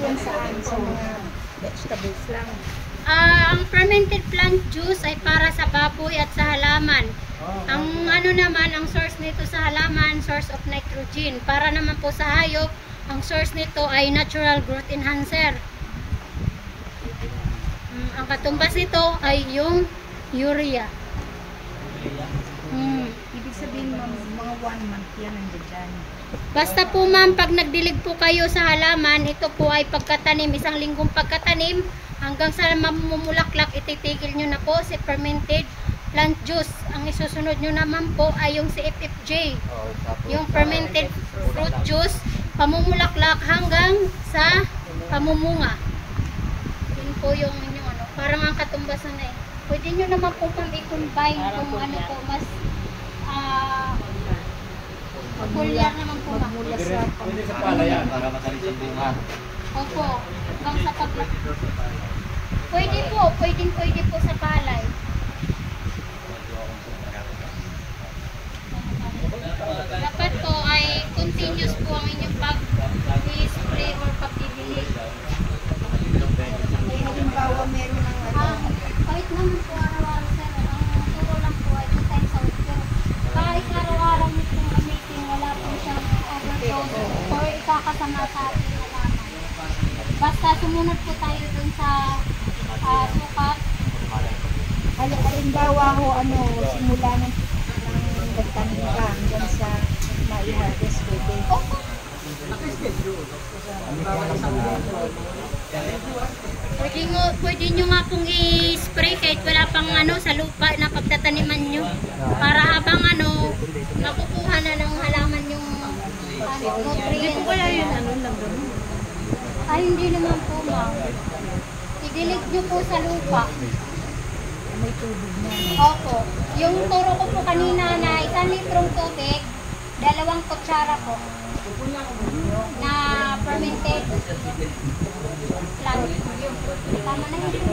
yan saan? Sa mga vegetables lang. Ang fermented plant juice ay para sa baboy at sa halaman. Ang ano naman, ang source nito sa halaman, source of nitrogen. Para naman po sa hayop, ang source nito ay natural growth enhancer. Ang katumbas nito ay yung urea. Ibig sabihin, ma'am, mga 1 month yan nandiyan dyan. Basta po ma'am, pag nagdilig po kayo sa halaman, ito po ay pagkatanim, 1 linggong pagkatanim, hanggang sa mamumulaklak, ititigil nyo na po si fermented plant juice. Ang isusunod nyo naman po ay yung si FFJ, yung fermented fruit juice, pamumulaklak hanggang sa pamumunga. Yun po yung inyong ano, parang ang katumbasan na eh. Pwede nyo naman po i-combine kung ano po, mas popular naman po ba? Pwede sa palayan para matalis ang bunga. Opo, hanggang sa pwede po sa palay. Dapat po ay continuous po ang inyong pag-spray or pag-didilig. Halimbawa, meron ng Kahit naman po araw-araw sir, ang turo lang po ay 2 times a week. Pero kahit araw-araw nyo pong gamitin, wala po siyang overdose or ikakasama sa ating halaman. Basta sumunod po tayo dun sa sukat. halimbawa ho, simula ng nagtanim ka hanggang sa mai-harvest pwede. Pwede nyo nga pong i-spray kahit wala pang sa lupa na pagtataniman nyo. Para habang makukuha na ng halaman yung nutrients. Hindi po kaya yun Ay, hindi naman po ma'am. Idilig nyo po sa lupa. May tubig na. Opo. Yung turo ko po kanina na 1 litrong tubig, 2 kutsara po na fermented plant. Tama na yun.